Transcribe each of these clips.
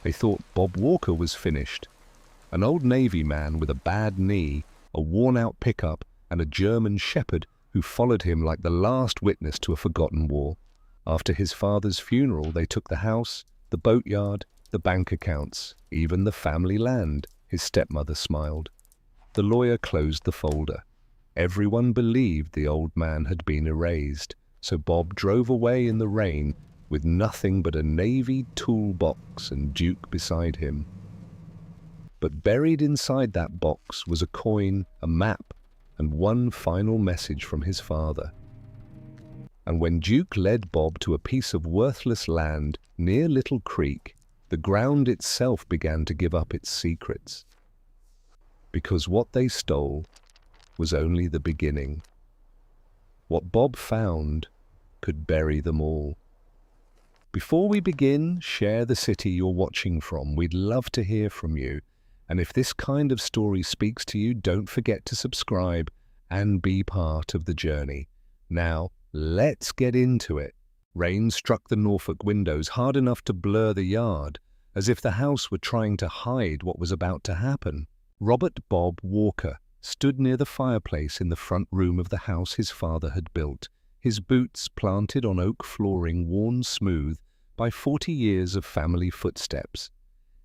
They thought Bob Walker was finished. An old Navy man with a bad knee, a worn-out pickup, and a German shepherd who followed him like the last witness to a forgotten war. After his father's funeral, they took the house, the boatyard, the bank accounts, even the family land. His stepmother smiled. The lawyer closed the folder. Everyone believed the old man had been erased, so Bob drove away in the rain with nothing but a Navy toolbox and Duke beside him. But buried inside that box was a coin, a map, and one final message from his father. And when Duke led Bob to a piece of worthless land near Little Creek, the ground itself began to give up its secrets. Because what they stole was only the beginning. What Bob found could bury them all. Before we begin, share the city you're watching from. We'd love to hear from you. And if this kind of story speaks to you, don't forget to subscribe and be part of the journey. Now, let's get into it. Rain struck the Norfolk windows hard enough to blur the yard, as if the house were trying to hide what was about to happen. Robert Bob Walker stood near the fireplace in the front room of the house his father had built, his boots planted on oak flooring worn smooth by 40 years of family footsteps.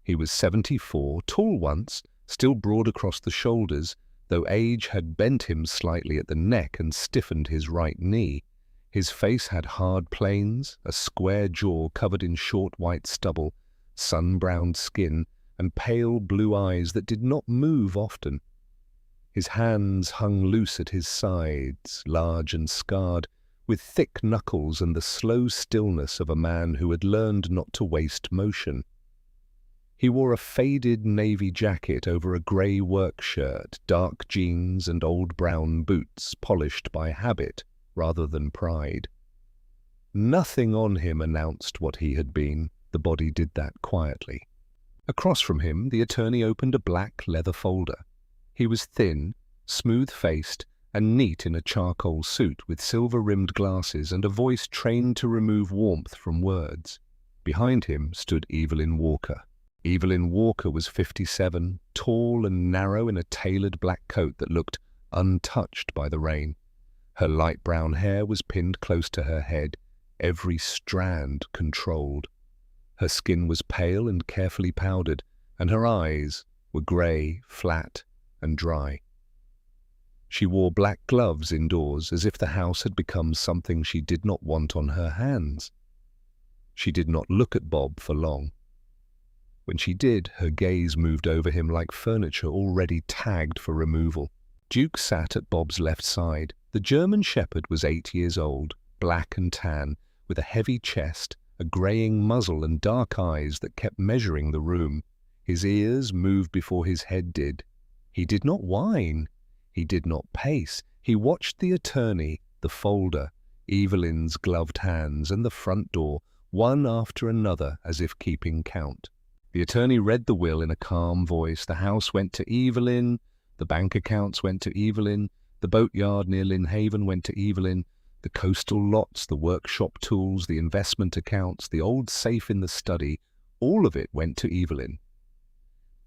He was 74, tall once, still broad across the shoulders, though age had bent him slightly at the neck and stiffened his right knee. His face had hard planes, a square jaw covered in short white stubble, sun-browned skin, and pale blue eyes that did not move often. His hands hung loose at his sides, large and scarred, with thick knuckles and the slow stillness of a man who had learned not to waste motion. He wore a faded navy jacket over a grey work shirt, dark jeans and old brown boots polished by habit rather than pride. Nothing on him announced what he had been. The body did that quietly. Across from him, the attorney opened a black leather folder. He was thin, smooth-faced, and neat in a charcoal suit with silver-rimmed glasses and a voice trained to remove warmth from words. Behind him stood Evelyn Walker. Evelyn Walker was 57, tall and narrow in a tailored black coat that looked untouched by the rain. Her light brown hair was pinned close to her head, every strand controlled. Her skin was pale and carefully powdered, and her eyes were grey, flat, and dry. She wore black gloves indoors, as if the house had become something she did not want on her hands. She did not look at Bob for long. When she did, her gaze moved over him like furniture already tagged for removal. Duke sat at Bob's left side. The German shepherd was 8 years old, black and tan, with a heavy chest, a greying muzzle and dark eyes that kept measuring the room. His ears moved before his head did. He did not whine. He did not pace. He watched the attorney, the folder, Evelyn's gloved hands, and the front door, one after another, as if keeping count. The attorney read the will in a calm voice. The house went to Evelyn, the bank accounts went to Evelyn, the boatyard near Lynn Haven went to Evelyn, the coastal lots, the workshop tools, the investment accounts, the old safe in the study, all of it went to Evelyn.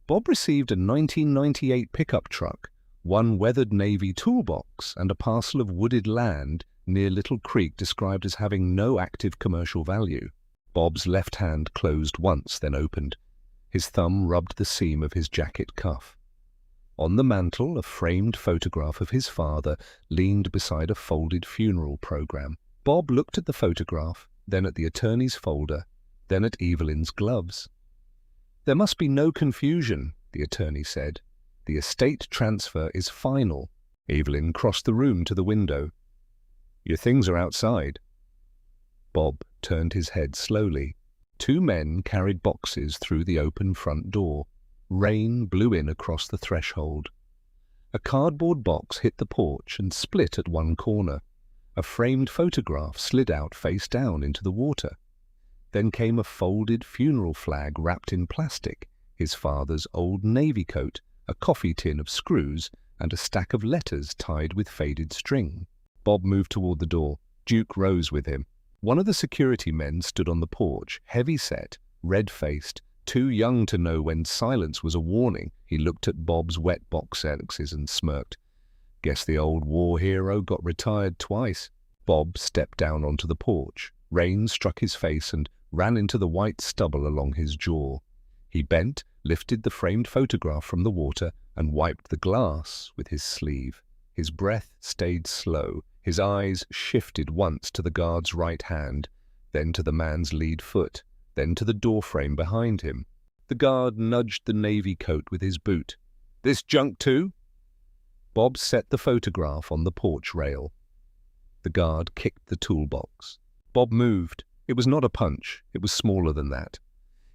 Bob received a 1998 pickup truck, one weathered Navy toolbox, and a parcel of wooded land near Little Creek described as having no active commercial value. Bob's left hand closed once, then opened. His thumb rubbed the seam of his jacket cuff. On the mantel, a framed photograph of his father leaned beside a folded funeral program. Bob looked at the photograph, then at the attorney's folder, then at Evelyn's gloves. "There must be no confusion," the attorney said. "The estate transfer is final." Evelyn crossed the room to the window. "Your things are outside." Bob turned his head slowly. 2 men carried boxes through the open front door. Rain blew in across the threshold. A cardboard box hit the porch and split at one corner. A framed photograph slid out face down into the water. Then came a folded funeral flag wrapped in plastic, his father's old navy coat, a coffee tin of screws, and a stack of letters tied with faded string. Bob moved toward the door. Duke rose with him. One of the security men stood on the porch, heavy-set, red-faced, Too young to know when silence was a warning, he looked at Bob's wet box X's and smirked. Guess the old war hero got retired twice. Bob stepped down onto the porch. Rain struck his face and ran into the white stubble along his jaw. He bent, lifted the framed photograph from the water, and wiped the glass with his sleeve. His breath stayed slow. His eyes shifted once to the guard's right hand, then to the man's lead foot, then to the doorframe behind him. The guard nudged the navy coat with his boot. "This junk too?" Bob set the photograph on the porch rail. The guard kicked the toolbox. Bob moved. It was not a punch. It was smaller than that.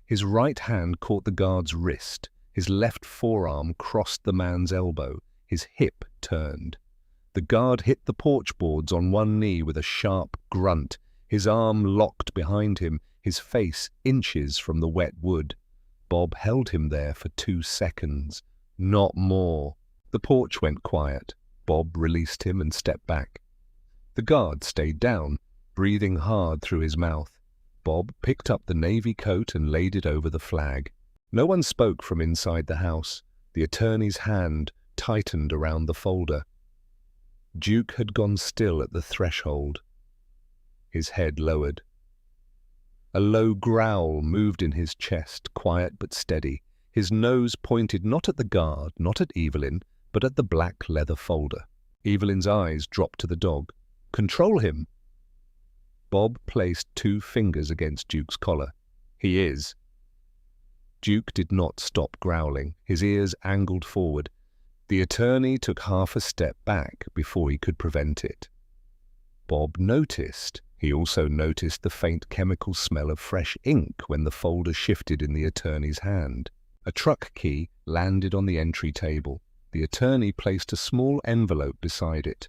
His right hand caught the guard's wrist. His left forearm crossed the man's elbow. His hip turned. The guard hit the porch boards on one knee with a sharp grunt. His arm locked behind him, his face inches from the wet wood. Bob held him there for 2 seconds. Not more. The porch went quiet. Bob released him and stepped back. The guard stayed down, breathing hard through his mouth. Bob picked up the navy coat and laid it over the flag. No one spoke from inside the house. The attorney's hand tightened around the folder. Duke had gone still at the threshold. His head lowered. A low growl moved in his chest, quiet but steady. His nose pointed not at the guard, not at Evelyn, but at the black leather folder. Evelyn's eyes dropped to the dog. "Control him!" Bob placed 2 fingers against Duke's collar. "He is." Duke did not stop growling. His ears angled forward. The attorney took half a step back before he could prevent it. Bob noticed. He also noticed the faint chemical smell of fresh ink when the folder shifted in the attorney's hand. A truck key landed on the entry table. The attorney placed a small envelope beside it.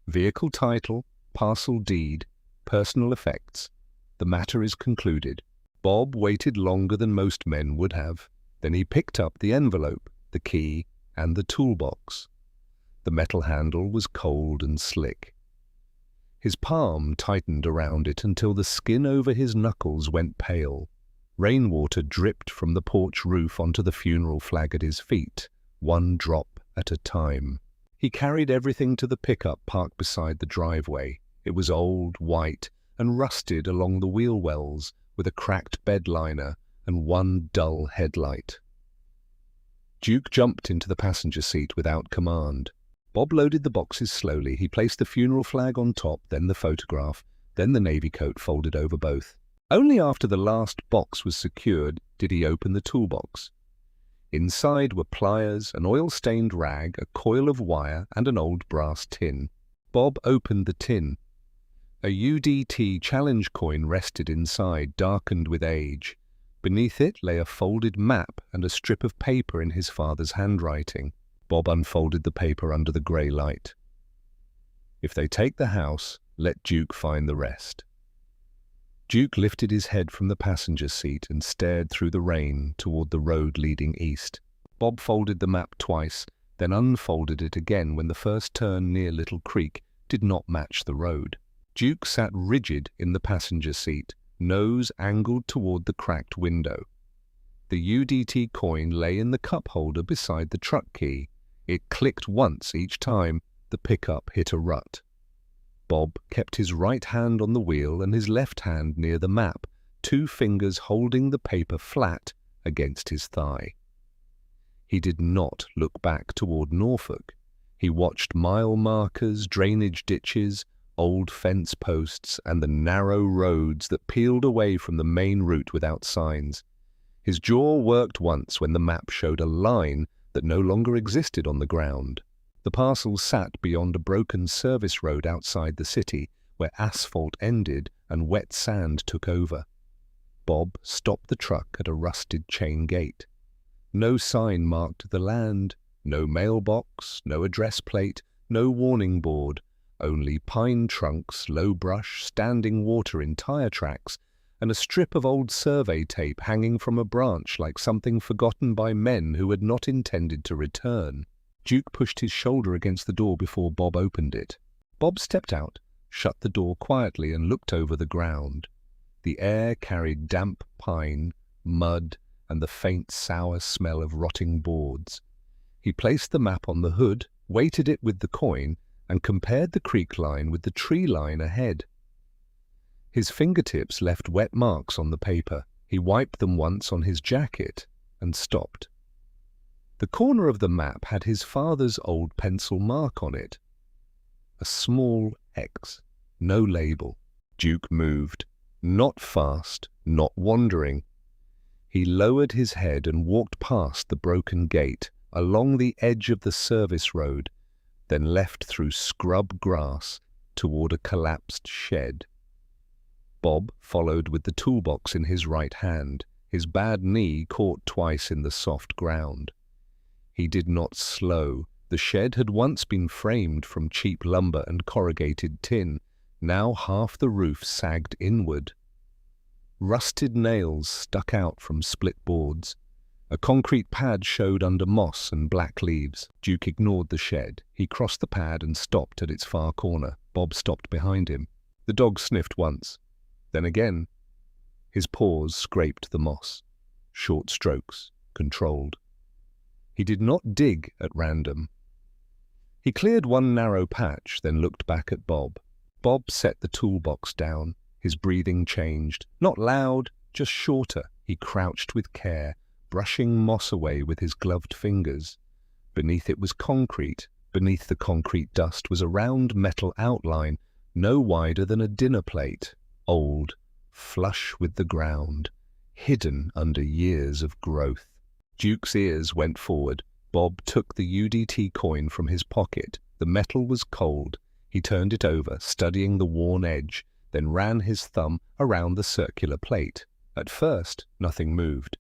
Vehicle title, parcel deed, personal effects. The matter is concluded. Bob waited longer than most men would have. Then he picked up the envelope, the key, and the toolbox. The metal handle was cold and slick. His palm tightened around it until the skin over his knuckles went pale. Rainwater dripped from the porch roof onto the funeral flag at his feet, 1 drop at a time. He carried everything to the pickup parked beside the driveway. It was old, white, and rusted along the wheel wells, with a cracked bed liner and 1 dull headlight. Duke jumped into the passenger seat without command. Bob loaded the boxes slowly. He placed the funeral flag on top, then the photograph, then the navy coat folded over both. Only after the last box was secured did he open the toolbox. Inside were pliers, an oil-stained rag, a coil of wire, and an old brass tin. Bob opened the tin. A UDT challenge coin rested inside, darkened with age. Beneath it lay a folded map and a strip of paper in his father's handwriting. Bob unfolded the paper under the grey light. "If they take the house, let Duke find the rest." Duke lifted his head from the passenger seat and stared through the rain toward the road leading east. Bob folded the map twice, then unfolded it again when the first turn near Little Creek did not match the road. Duke sat rigid in the passenger seat, nose angled toward the cracked window. The UDT coin lay in the cup holder beside the truck key. It clicked once each time the pickup hit a rut. Bob kept his right hand on the wheel and his left hand near the map, 2 fingers holding the paper flat against his thigh. He did not look back toward Norfolk. He watched mile markers, drainage ditches, old fence posts, and the narrow roads that peeled away from the main route without signs. His jaw worked once when the map showed a line that no longer existed on the ground. The parcel sat beyond a broken service road outside the city, where asphalt ended and wet sand took over. Bob stopped the truck at a rusted chain gate. No sign marked the land, no mailbox, no address plate, no warning board, only pine trunks, low brush, standing water in tire tracks, and a strip of old survey tape hanging from a branch like something forgotten by men who had not intended to return. Duke pushed his shoulder against the door before Bob opened it. Bob stepped out, shut the door quietly, and looked over the ground. The air carried damp pine, mud, and the faint sour smell of rotting boards. He placed the map on the hood, weighted it with the coin, and compared the creek line with the tree line ahead. His fingertips left wet marks on the paper. He wiped them once on his jacket and stopped. The corner of the map had his father's old pencil mark on it. A small X, no label. Duke moved, not fast, not wandering. He lowered his head and walked past the broken gate, along the edge of the service road, then left through scrub grass toward a collapsed shed. Bob followed with the toolbox in his right hand, his bad knee caught twice in the soft ground. He did not slow. The shed had once been framed from cheap lumber and corrugated tin. Now half the roof sagged inward. Rusted nails stuck out from split boards. A concrete pad showed under moss and black leaves. Duke ignored the shed. He crossed the pad and stopped at its far corner. Bob stopped behind him. The dog sniffed once, then again. His paws scraped the moss. Short strokes, controlled. He did not dig at random. He cleared one narrow patch, then looked back at Bob. Bob set the toolbox down. His breathing changed. Not loud, just shorter. He crouched with care, brushing moss away with his gloved fingers. Beneath it was concrete. Beneath the concrete dust was a round metal outline, no wider than a dinner plate. Old, flush with the ground, hidden under years of growth. Duke's ears went forward. Bob took the UDT coin from his pocket. The metal was cold. He turned it over, studying the worn edge, then ran his thumb around the circular plate. At first, nothing moved.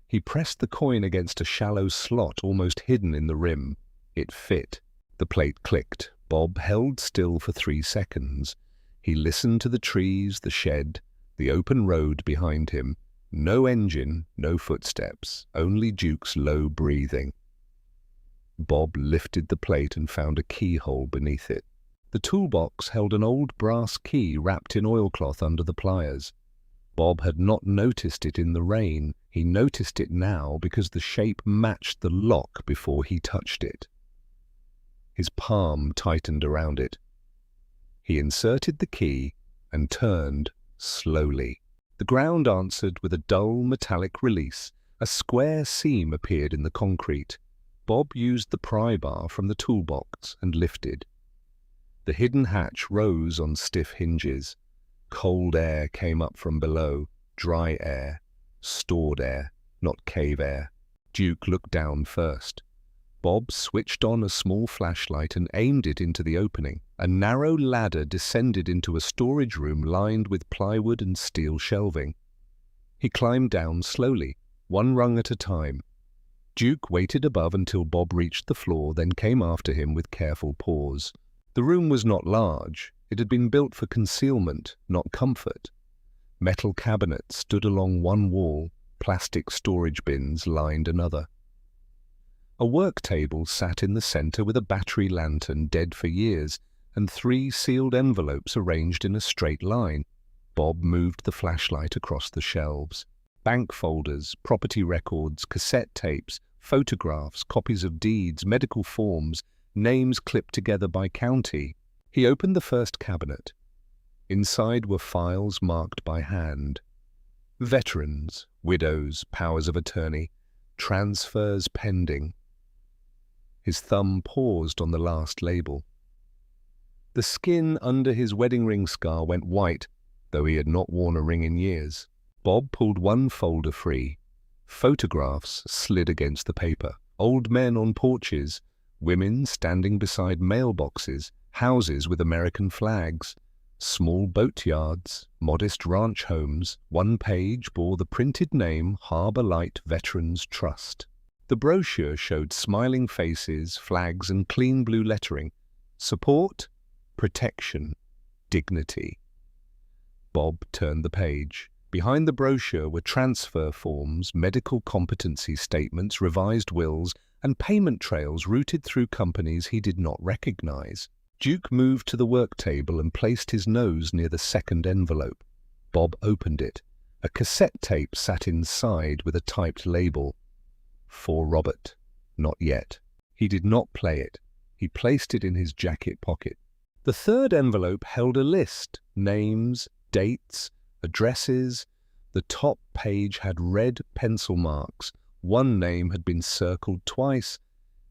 He pressed the coin against a shallow slot almost hidden in the rim. It fit. The plate clicked. Bob held still for 3 seconds. He listened to the trees, the shed, the open road behind him. No engine, no footsteps, only Duke's low breathing. Bob lifted the plate and found a keyhole beneath it. The toolbox held an old brass key wrapped in oilcloth under the pliers. Bob had not noticed it in the rain. He noticed it now because the shape matched the lock before he touched it. His palm tightened around it. He inserted the key and turned slowly. The ground answered with a dull metallic release. A square seam appeared in the concrete. Bob used the pry bar from the toolbox and lifted. The hidden hatch rose on stiff hinges. Cold air came up from below, dry air, stored air, not cave air. Duke looked down first. Bob switched on a small flashlight and aimed it into the opening. A narrow ladder descended into a storage room lined with plywood and steel shelving. He climbed down slowly, one rung at a time. Duke waited above until Bob reached the floor, then came after him with careful paws. The room was not large. It had been built for concealment, not comfort. Metal cabinets stood along one wall. Plastic storage bins lined another. A work table sat in the center with a battery lantern dead for years and 3 sealed envelopes arranged in a straight line. Bob moved the flashlight across the shelves. Bank folders, property records, cassette tapes, photographs, copies of deeds, medical forms, names clipped together by county. He opened the first cabinet. Inside were files marked by hand. Veterans, widows, powers of attorney, transfers pending. His thumb paused on the last label. The skin under his wedding ring scar went white, though he had not worn a ring in years. Bob pulled one folder free. Photographs slid against the paper. Old men on porches, women standing beside mailboxes, houses with American flags, small boatyards, modest ranch homes. One page bore the printed name Harbor Light Veterans Trust. The brochure showed smiling faces, flags, and clean blue lettering. Support, protection, dignity. Bob turned the page. Behind the brochure were transfer forms, medical competency statements, revised wills, and payment trails routed through companies he did not recognize. Duke moved to the work table and placed his nose near the second envelope. Bob opened it. A cassette tape sat inside with a typed label. For Robert. Not yet. He did not play it. He placed it in his jacket pocket. The third envelope held a list. Names, dates, addresses. The top page had red pencil marks. One name had been circled twice.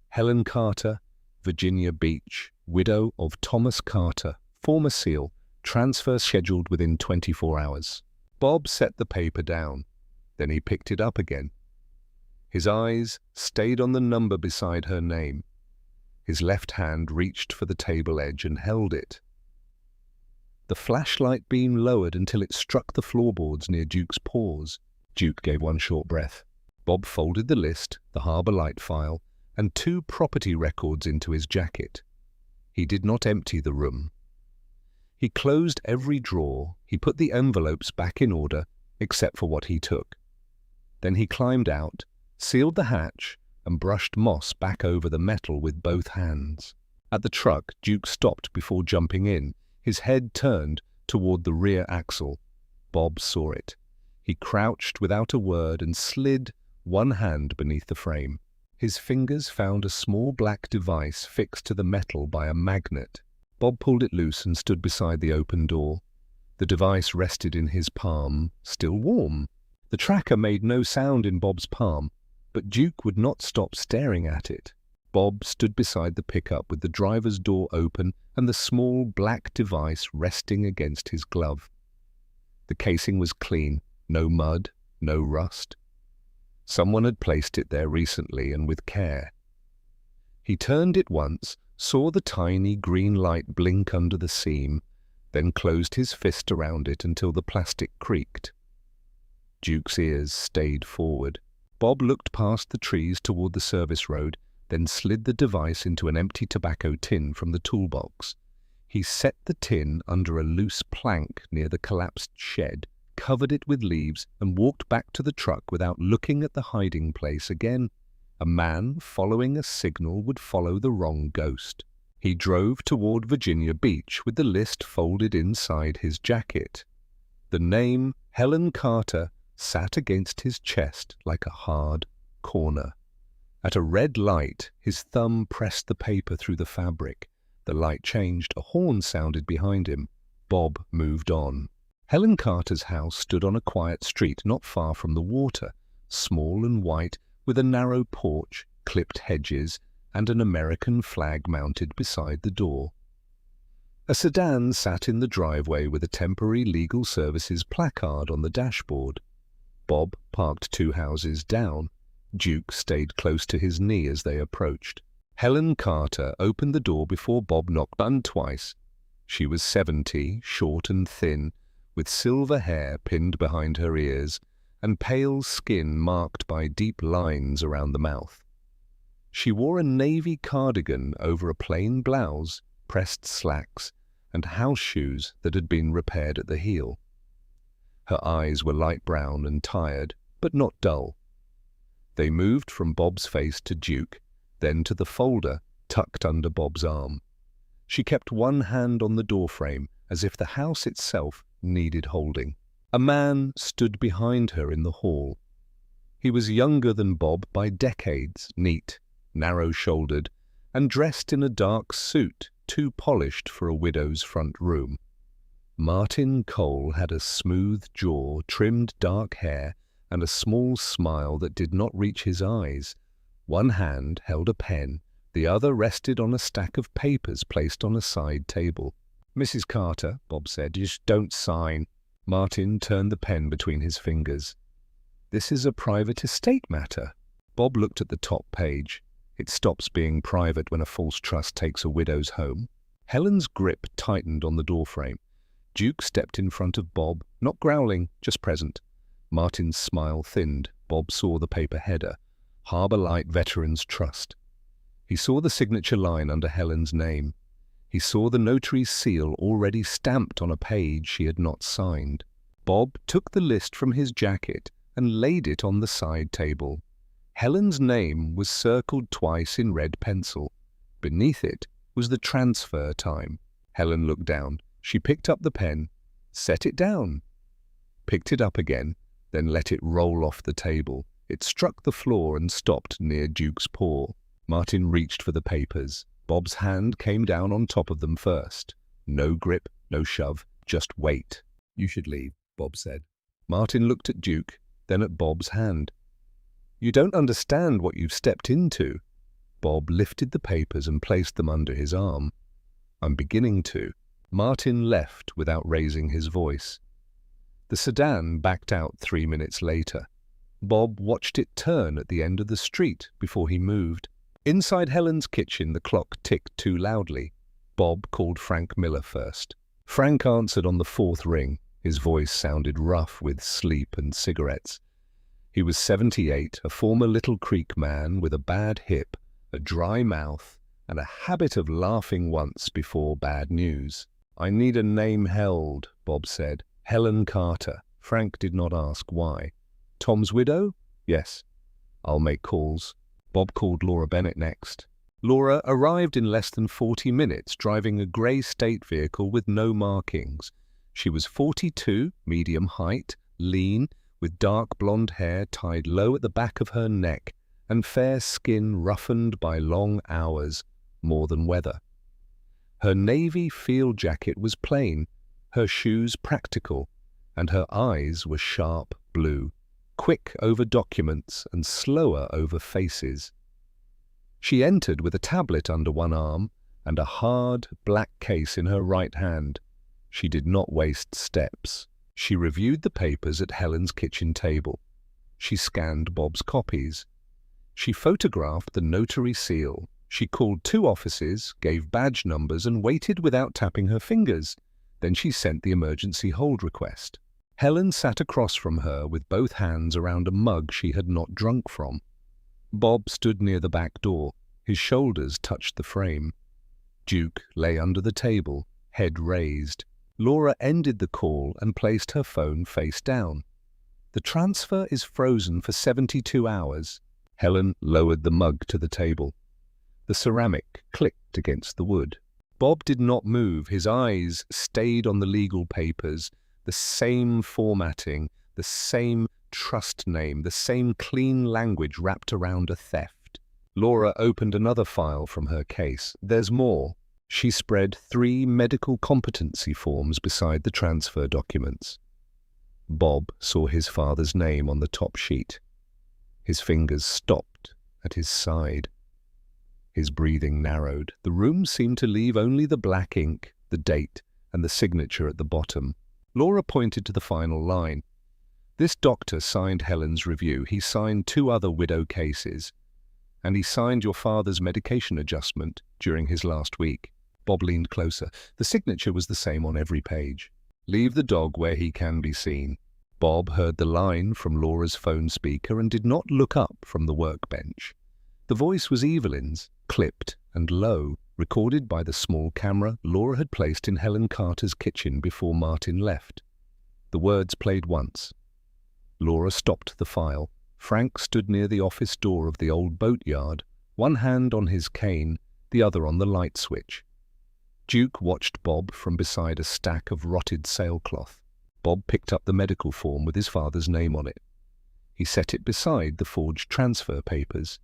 Helen Carter, Virginia Beach, widow of Thomas Carter, former SEAL, transfer scheduled within 24 hours. Bob set the paper down. Then he picked it up again. His eyes stayed on the number beside her name. His left hand reached for the table edge and held it. The flashlight beam lowered until it struck the floorboards near Duke's paws. Duke gave one short breath. Bob folded the list, the Harbor Light file, and 2 property records into his jacket. He did not empty the room. He closed every drawer. He put the envelopes back in order, except for what he took. Then he climbed out, sealed the hatch, and brushed moss back over the metal with both hands. At the truck, Duke stopped before jumping in, his head turned toward the rear axle. Bob saw it. He crouched without a word and slid one hand beneath the frame. His fingers found a small black device fixed to the metal by a magnet. Bob pulled it loose and stood beside the open door. The device rested in his palm, still warm. The tracker made no sound in Bob's palm, but Duke would not stop staring at it. Bob stood beside the pickup with the driver's door open and the small black device resting against his glove. The casing was clean, no mud, no rust. Someone had placed it there recently and with care. He turned it once, saw the tiny green light blink under the seam, then closed his fist around it until the plastic creaked. Duke's ears stayed forward. Bob looked past the trees toward the service road, then slid the device into an empty tobacco tin from the toolbox. He set the tin under a loose plank near the collapsed shed, covered it with leaves, and walked back to the truck without looking at the hiding place again. A man following a signal would follow the wrong ghost. He drove toward Virginia Beach with the list folded inside his jacket. The name, Helen Carter, sat against his chest like a hard corner. At a red light, his thumb pressed the paper through the fabric. The light changed. A horn sounded behind him. Bob moved on. Helen Carter's house stood on a quiet street not far from the water, small and white, with a narrow porch, clipped hedges, and an American flag mounted beside the door. A sedan sat in the driveway with a temporary legal services placard on the dashboard. Bob parked 2 houses down. Duke stayed close to his knee as they approached. Helen Carter opened the door before Bob knocked on twice. She was 70, short and thin, with silver hair pinned behind her ears and pale skin marked by deep lines around the mouth. She wore a navy cardigan over a plain blouse, pressed slacks, and house shoes that had been repaired at the heel. Her eyes were light brown and tired, but not dull. They moved from Bob's face to Duke, then to the folder tucked under Bob's arm. She kept one hand on the doorframe, as if the house itself needed holding. A man stood behind her in the hall. He was younger than Bob by decades, neat, narrow-shouldered, and dressed in a dark suit, too polished for a widow's front room. Martin Cole had a smooth jaw, trimmed dark hair, and a small smile that did not reach his eyes. One hand held a pen, the other rested on a stack of papers placed on a side table. "Mrs. Carter," Bob said, "just don't sign." Martin turned the pen between his fingers. "This is a private estate matter." Bob looked at the top page. It stops being private when a false trust takes a widow's home. Helen's grip tightened on the doorframe. Duke stepped in front of Bob, not growling, just present. Martin's smile thinned. Bob saw the paper header, Harbor Light Veterans Trust. He saw the signature line under Helen's name. He saw the notary's seal already stamped on a page she had not signed. Bob took the list from his jacket and laid it on the side table. Helen's name was circled twice in red pencil. Beneath it was the transfer time. Helen looked down. She picked up the pen, set it down, picked it up again, then let it roll off the table. It struck the floor and stopped near Duke's paw. Martin reached for the papers. Bob's hand came down on top of them first. No grip, no shove, just wait. "You should leave," Bob said. Martin looked at Duke, then at Bob's hand. "You don't understand what you've stepped into." Bob lifted the papers and placed them under his arm. "I'm beginning to." Martin left without raising his voice. The sedan backed out 3 minutes later. Bob watched it turn at the end of the street before he moved. Inside Helen's kitchen, the clock ticked too loudly. Bob called Frank Miller first. Frank answered on the 4th ring. His voice sounded rough with sleep and cigarettes. He was 78, a former Little Creek man with a bad hip, a dry mouth, and a habit of laughing once before bad news. "I need a name held," Bob said. "Helen Carter." Frank did not ask why. "Tom's widow?" "Yes." "I'll make calls." Bob called Laura Bennett next. Laura arrived in less than 40 minutes, driving a grey state vehicle with no markings. She was 42, medium height, lean, with dark blonde hair tied low at the back of her neck, and fair skin roughened by long hours, more than weather. Her navy field jacket was plain, her shoes practical, and her eyes were sharp blue, quick over documents and slower over faces. She entered with a tablet under one arm and a hard, black case in her right hand. She did not waste steps. She reviewed the papers at Helen's kitchen table. She scanned Bob's copies. She photographed the notary seal. She called 2 offices, gave badge numbers, and waited without tapping her fingers. Then she sent the emergency hold request. Helen sat across from her with both hands around a mug she had not drunk from. Bob stood near the back door. His shoulders touched the frame. Duke lay under the table, head raised. Laura ended the call and placed her phone face down. "The transfer is frozen for 72 hours. Helen lowered the mug to the table. The ceramic clicked against the wood. Bob did not move. His eyes stayed on the legal papers, the same formatting, the same trust name, the same clean language wrapped around a theft. Laura opened another file from her case. "There's more." She spread 3 medical competency forms beside the transfer documents. Bob saw his father's name on the top sheet. His fingers stopped at his side. His breathing narrowed. The room seemed to leave only the black ink, the date, and the signature at the bottom. Laura pointed to the final line. "This doctor signed Helen's review. He signed 2 other widow cases. And he signed your father's medication adjustment during his last week." Bob leaned closer. The signature was the same on every page. "Leave the dog where he can be seen." Bob heard the line from Laura's phone speaker and did not look up from the workbench. The voice was Evelyn's, clipped and low, recorded by the small camera Laura had placed in Helen Carter's kitchen before Martin left. The words played once. Laura stopped the file. Frank stood near the office door of the old boatyard, one hand on his cane, the other on the light switch. Duke watched Bob from beside a stack of rotted sailcloth. Bob picked up the medical form with his father's name on it. He set it beside the forged transfer papers.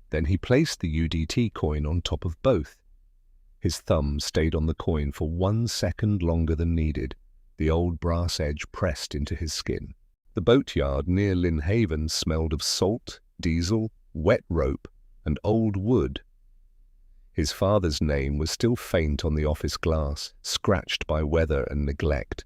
Then he placed the UDT coin on top of both. His thumb stayed on the coin for 1 second longer than needed. The old brass edge pressed into his skin. The boatyard near Lynn Haven smelled of salt, diesel, wet rope, and old wood. His father's name was still faint on the office glass, scratched by weather and neglect.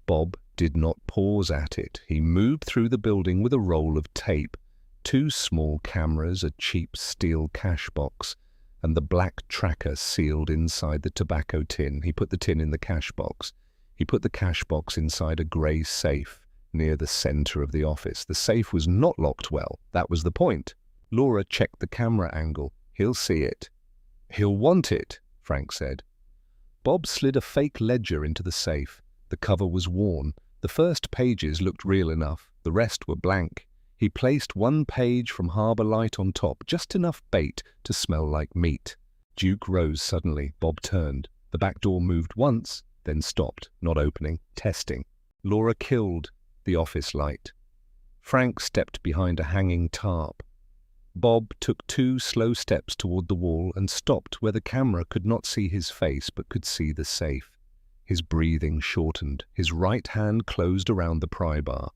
Bob did not pause at it. He moved through the building with a roll of tape, 2 small cameras, a cheap steel cash box, and the black tracker sealed inside the tobacco tin. He put the tin in the cash box. He put the cash box inside a grey safe near the center of the office. The safe was not locked well. That was the point. Laura checked the camera angle. "He'll see it." "He'll want it," Frank said. Bob slid a fake ledger into the safe. The cover was worn. The first pages looked real enough. The rest were blank. He placed 1 page from Harbour Light on top, just enough bait to smell like meat. Duke rose suddenly. Bob turned. The back door moved once, then stopped, not opening, testing. Laura killed the office light. Frank stepped behind a hanging tarp. Bob took 2 slow steps toward the wall and stopped where the camera could not see his face but could see the safe. His breathing shortened. His right hand closed around the pry bar.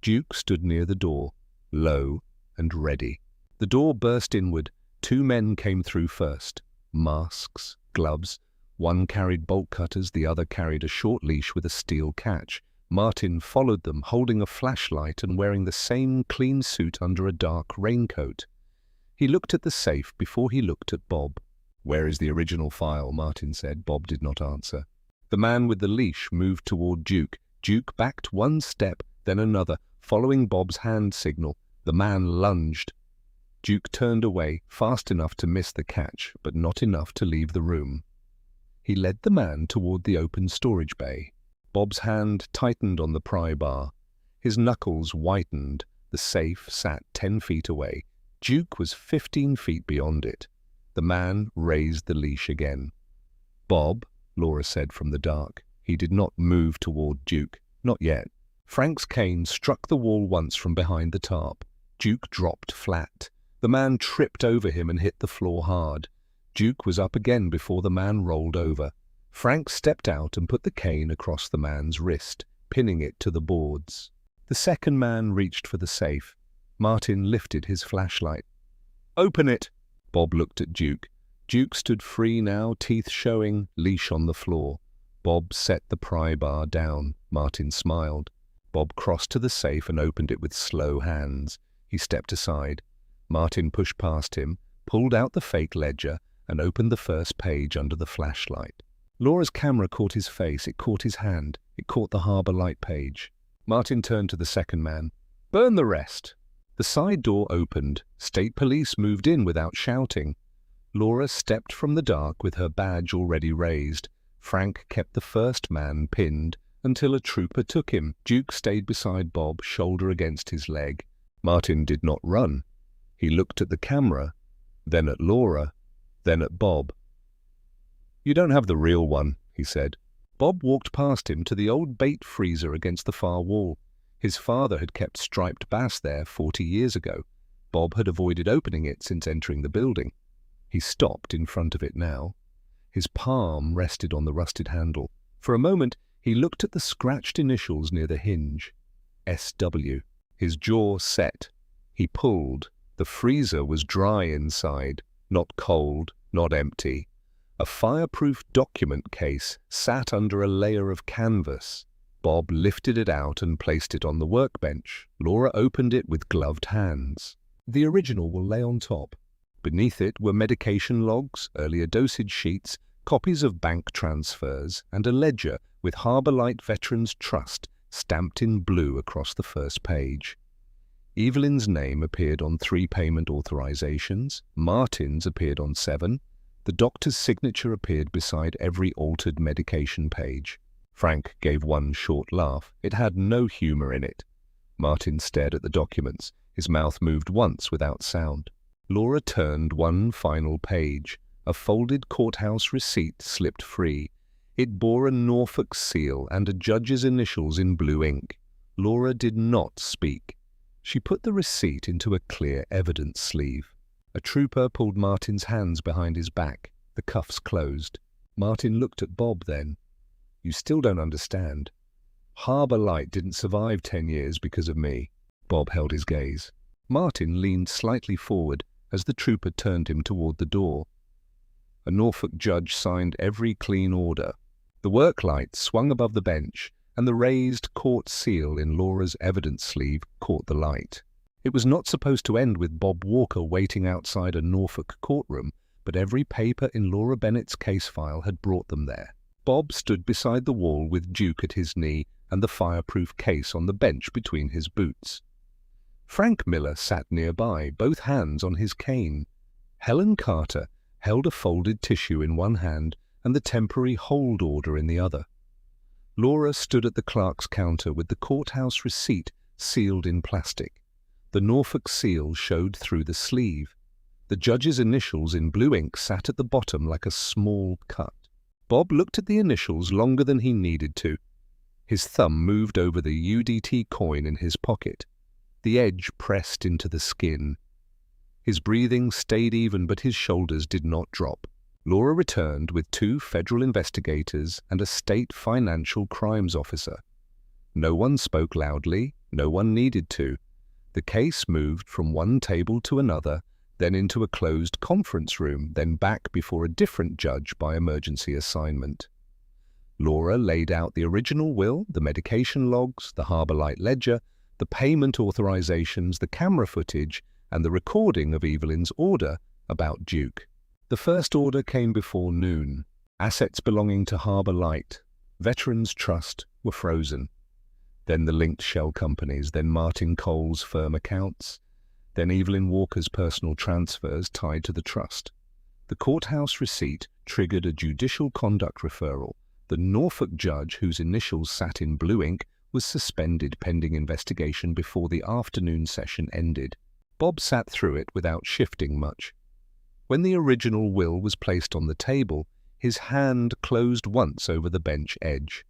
Duke stood near the door, low and ready. The door burst inward. 2 men came through first. Masks, gloves. One carried bolt cutters, the other carried a short leash with a steel catch. Martin followed them, holding a flashlight and wearing the same clean suit under a dark raincoat. He looked at the safe before he looked at Bob. "Where is the original file?" Martin said. Bob did not answer. The man with the leash moved toward Duke. Duke backed 1 step, then another, following Bob's hand signal. The man lunged. Duke turned away, fast enough to miss the catch, but not enough to leave the room. He led the man toward the open storage bay. Bob's hand tightened on the pry bar. His knuckles whitened. The safe sat 10 feet away. Duke was 15 feet beyond it. The man raised the leash again. "Bob," Laura said from the dark. He did not move toward Duke. Not yet. Frank's cane struck the wall once from behind the tarp. Duke dropped flat. The man tripped over him and hit the floor hard. Duke was up again before the man rolled over. Frank stepped out and put the cane across the man's wrist, pinning it to the boards. The second man reached for the safe. Martin lifted his flashlight. "Open it!" Bob looked at Duke. Duke stood free now, teeth showing, leash on the floor. Bob set the pry bar down. Martin smiled. Bob crossed to the safe and opened it with slow hands. He stepped aside. Martin pushed past him, pulled out the fake ledger, and opened the first page under the flashlight. Laura's camera caught his face. It caught his hand. It caught the Harbor Light page. Martin turned to the second man. "Burn the rest." The side door opened. State police moved in without shouting. Laura stepped from the dark with her badge already raised. Frank kept the first man pinned until a trooper took him. Duke stayed beside Bob, shoulder against his leg. Martin did not run. He looked at the camera, then at Laura, then at Bob. "You don't have the real one," he said. Bob walked past him to the old bait freezer against the far wall. His father had kept striped bass there 40 years ago. Bob had avoided opening it since entering the building. He stopped in front of it now. His palm rested on the rusted handle. For a moment, he looked at the scratched initials near the hinge. SW. His jaw set. He pulled. The freezer was dry inside, not cold, not empty. A fireproof document case sat under a layer of canvas. Bob lifted it out and placed it on the workbench. Laura opened it with gloved hands. The original will lay on top. Beneath it were medication logs, earlier dosage sheets, copies of bank transfers, and a ledger with Harbor Light Veterans Trust stamped in blue across the first page. Evelyn's name appeared on 3 payment authorizations. Martin's appeared on 7. The doctor's signature appeared beside every altered medication page. Frank gave one short laugh. It had no humor in it. Martin stared at the documents. His mouth moved once without sound. Laura turned one final page. A folded courthouse receipt slipped free. It bore a Norfolk seal and a judge's initials in blue ink. Laura did not speak. She put the receipt into a clear evidence sleeve. A trooper pulled Martin's hands behind his back. The cuffs closed. Martin looked at Bob then. "You still don't understand. Harbor Light didn't survive 10 years because of me." Bob held his gaze. Martin leaned slightly forward as the trooper turned him toward the door. A Norfolk judge signed every clean order. The work light swung above the bench, and the raised court seal in Laura's evidence sleeve caught the light. It was not supposed to end with Bob Walker waiting outside a Norfolk courtroom, but every paper in Laura Bennett's case file had brought them there. Bob stood beside the wall with Duke at his knee and the fireproof case on the bench between his boots. Frank Miller sat nearby, both hands on his cane. Helen Carter held a folded tissue in one hand and the temporary hold order in the other. Laura stood at the clerk's counter with the courthouse receipt sealed in plastic. The Norfolk seal showed through the sleeve. The judge's initials in blue ink sat at the bottom like a small cut. Bob looked at the initials longer than he needed to. His thumb moved over the UDT coin in his pocket. The edge pressed into the skin. His breathing stayed even, but his shoulders did not drop. Laura returned with 2 federal investigators and a state financial crimes officer. No one spoke loudly, no one needed to. The case moved from one table to another, then into a closed conference room, then back before a different judge by emergency assignment. Laura laid out the original will, the medication logs, the Harbour Light ledger, the payment authorizations, the camera footage, and the recording of Evelyn's order about Duke. The first order came before noon. Assets belonging to Harbour Light, Veterans Trust, were frozen. Then the linked shell companies, then Martin Cole's firm accounts, then Evelyn Walker's personal transfers tied to the trust. The courthouse receipt triggered a judicial conduct referral. The Norfolk judge, whose initials sat in blue ink, was suspended pending investigation before the afternoon session ended. Bob sat through it without shifting much. When the original will was placed on the table, his hand closed once over the bench edge.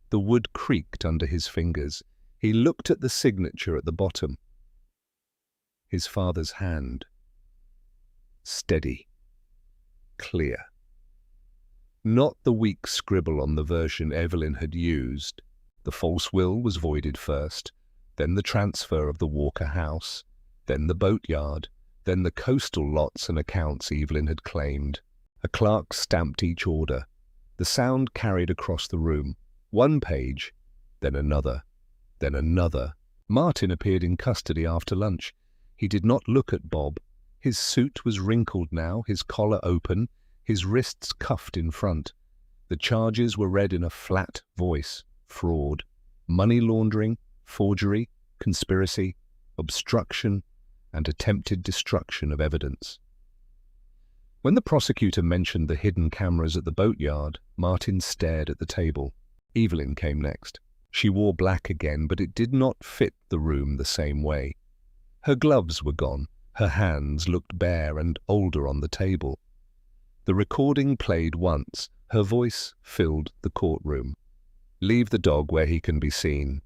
The wood creaked under his fingers. He looked at the signature at the bottom. His father's hand. Steady. Clear. Not the weak scribble on the version Evelyn had used. The false will was voided first, then the transfer of the Walker house, then the boatyard, then the coastal lots and accounts Evelyn had claimed. A clerk stamped each order. The sound carried across the room. One page, then another, then another. Martin appeared in custody after lunch. He did not look at Bob. His suit was wrinkled now, his collar open, his wrists cuffed in front. The charges were read in a flat voice. Fraud, money laundering, forgery, conspiracy, obstruction, and attempted destruction of evidence. When the prosecutor mentioned the hidden cameras at the boatyard, Martin stared at the table. Evelyn came next. She wore black again, but it did not fit the room the same way. Her gloves were gone. Her hands looked bare and older on the table. The recording played once. Her voice filled the courtroom. "Leave the dog where he can be seen."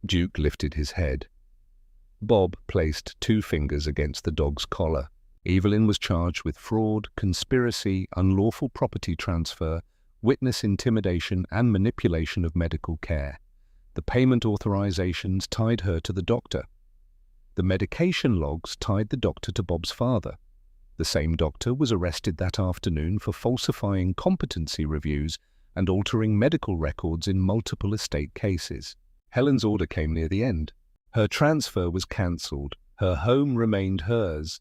Duke lifted his head. Bob placed 2 fingers against the dog's collar. Evelyn was charged with fraud, conspiracy, unlawful property transfer, witness intimidation, and manipulation of medical care. The payment authorizations tied her to the doctor. The medication logs tied the doctor to Bob's father. The same doctor was arrested that afternoon for falsifying competency reviews and altering medical records in multiple estate cases. Helen's order came near the end. Her transfer was cancelled. Her home remained hers.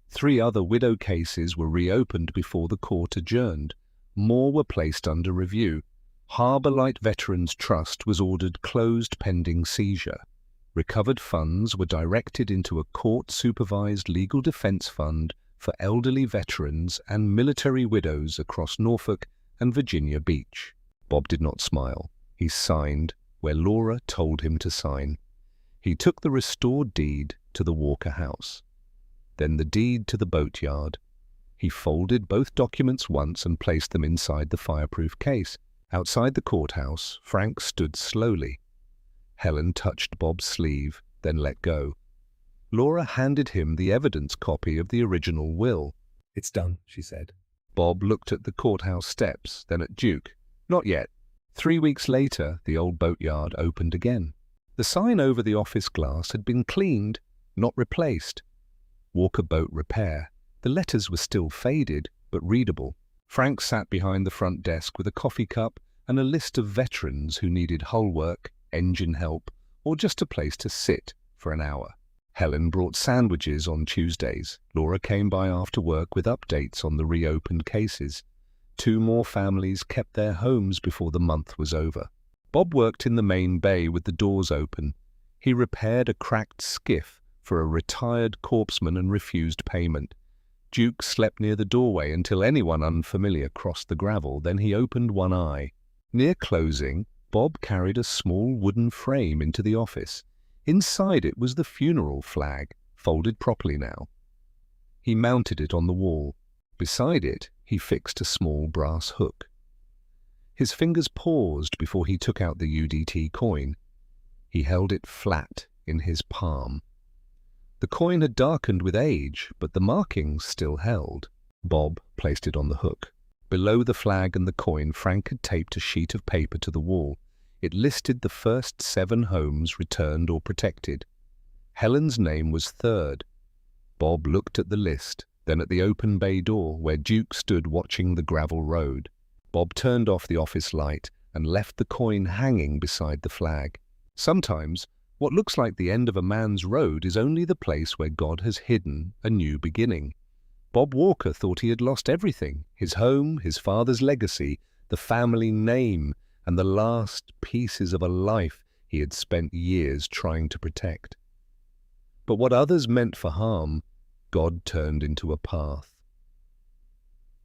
3 other widow cases were reopened before the court adjourned. More were placed under review. Harbour Light Veterans Trust was ordered closed pending seizure. Recovered funds were directed into a court-supervised legal defence fund for elderly veterans and military widows across Norfolk and Virginia Beach. Bob did not smile. He signed where Laura told him to sign. He took the restored deed to the Walker house, then the deed to the boatyard. He folded both documents once and placed them inside the fireproof case. Outside the courthouse, Frank stood slowly. Helen touched Bob's sleeve, then let go. Laura handed him the evidence copy of the original will. "It's done," she said. Bob looked at the courthouse steps, then at Duke. "Not yet." 3 weeks later, the old boatyard opened again. The sign over the office glass had been cleaned, not replaced. Walker Boat Repair. The letters were still faded, but readable. Frank sat behind the front desk with a coffee cup and a list of veterans who needed hull work, engine help, or just a place to sit for an hour. Helen brought sandwiches on Tuesdays. Laura came by after work with updates on the reopened cases. 2 more families kept their homes before the month was over. Bob worked in the main bay with the doors open. He repaired a cracked skiff for a retired corpsman and refused payment. Duke slept near the doorway until anyone unfamiliar crossed the gravel, then he opened one eye. Near closing, Bob carried a small wooden frame into the office. Inside it was the funeral flag, folded properly now. He mounted it on the wall. Beside it, he fixed a small brass hook. His fingers paused before he took out the UDT coin. He held it flat in his palm. The coin had darkened with age, but the markings still held. Bob placed it on the hook. Below the flag and the coin, Frank had taped a sheet of paper to the wall. It listed the first 7 homes returned or protected. Helen's name was third. Bob looked at the list, then at the open bay door where Duke stood watching the gravel road. Bob turned off the office light and left the coin hanging beside the flag. Sometimes, what looks like the end of a man's road is only the place where God has hidden a new beginning. Bob Walker thought he had lost everything: his home, his father's legacy, the family name, and the last pieces of a life he had spent years trying to protect. But what others meant for harm, God turned into a path.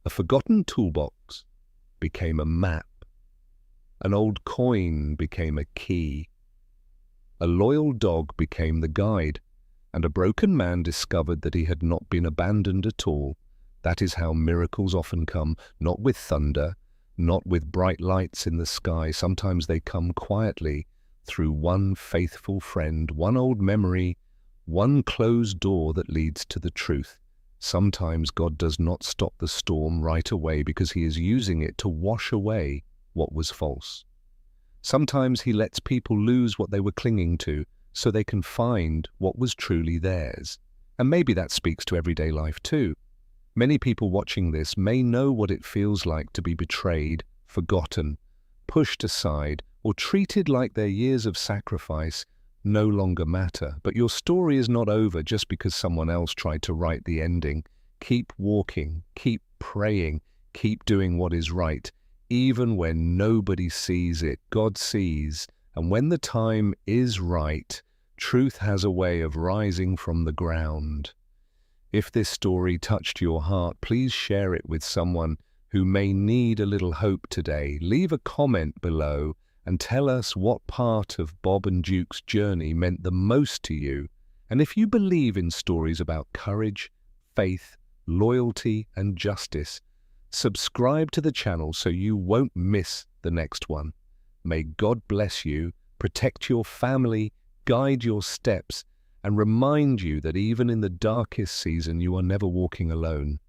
A forgotten toolbox became a map. An old coin became a key. A loyal dog became the guide, and a broken man discovered that he had not been abandoned at all. That is how miracles often come, not with thunder, not with bright lights in the sky. Sometimes they come quietly, through one faithful friend, one old memory, one closed door that leads to the truth. Sometimes God does not stop the storm right away because he is using it to wash away what was false. Sometimes he lets people lose what they were clinging to so they can find what was truly theirs. And maybe that speaks to everyday life too. Many people watching this may know what it feels like to be betrayed, forgotten, pushed aside, or treated like their years of sacrifice no longer matter. But your story is not over just because someone else tried to write the ending. Keep walking, keep praying, keep doing what is right. Even when nobody sees it, God sees. And when the time is right, truth has a way of rising from the ground. If this story touched your heart, please share it with someone who may need a little hope today. Leave a comment below and tell us what part of Bob and Duke's journey meant the most to you. And if you believe in stories about courage, faith, loyalty, and justice, subscribe to the channel so you won't miss the next one. May God bless you, protect your family, guide your steps, and remind you that even in the darkest season, you are never walking alone.